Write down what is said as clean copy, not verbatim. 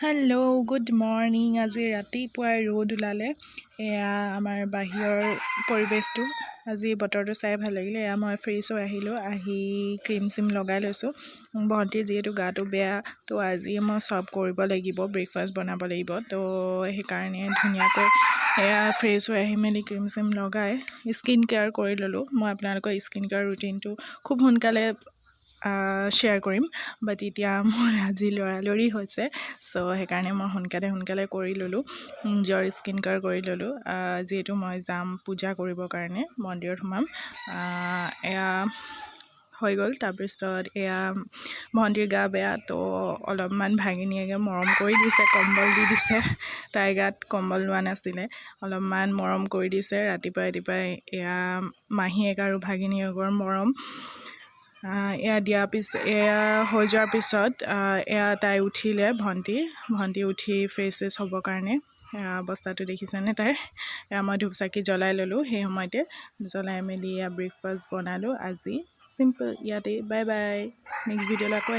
Hello' good morning. আজি ৰাতিপুৱাই ৰ'দ ওলালে। এয়া আমাৰ বাহিৰৰ পৰিৱেশটো। আজি বতৰটো চাই ভাল লাগিলে। এয়া মই ফ্ৰেছ হৈ আহিলোঁ, আহি ক্ৰীম চিম লগাই লৈছোঁ। ভণ্টিৰ যিহেতু গাটো বেয়া, তো আজি মই চব কৰিব লাগিব, ব্ৰেকফাষ্ট বনাব লাগিব। তো সেইকাৰণে ধুনীয়াকৈ এয়া ফ্ৰেছ হৈ আহি মেলি ক্ৰীম চিম লগাই স্কিন কেয়াৰ কৰি ল'লোঁ। মই আপোনালোকৰ স্কিন কেয়াৰ ৰুটিনটো খুব সোনকালে শ্বেয়াৰ কৰিম, বাট এতিয়া মোৰ আজি লৰালৰি হৈছে, চ' সেইকাৰণে মই সোনকালে কৰি ল'লোঁ, নিজৰ স্কিন কেয়াৰ কৰি ল'লোঁ। যিহেতু মই যাম পূজা কৰিবৰ কাৰণে, মন্দিৰত সোমাম। এয়া হৈ গ'ল। তাৰপিছত এয়া ভণ্টিৰ গা বেয়া, তো অলপমান ভাগিনীয়েকে মৰম কৰি দিছে, কম্বল দি দিছে। তাইৰ গাত কম্বল লোৱা নাছিলে, অলপমান মৰম কৰি দিছে ৰাতিপুৱাই। এয়া মাহীয়েক আৰু ভাগিনীয়েকৰ মৰম এয়া এয়া হৈ যোৱাৰ পিছত এয়া তাই উঠিলে, ভণ্টি উঠি ফ্ৰেছ হ'বৰ কাৰণে। অৱস্থাটো দেখিছেনে তাইৰ। এয়া মই ধূপ চাকি জ্বলাই ল'লোঁ, সেই সময়তে জ্বলাই মেলি এয়া ব্ৰেকফাষ্ট বনালোঁ আজি। চিম্পল, ইয়াতে বাই বাই। নেক্সট ভিডিঅ'লৈ আকৌ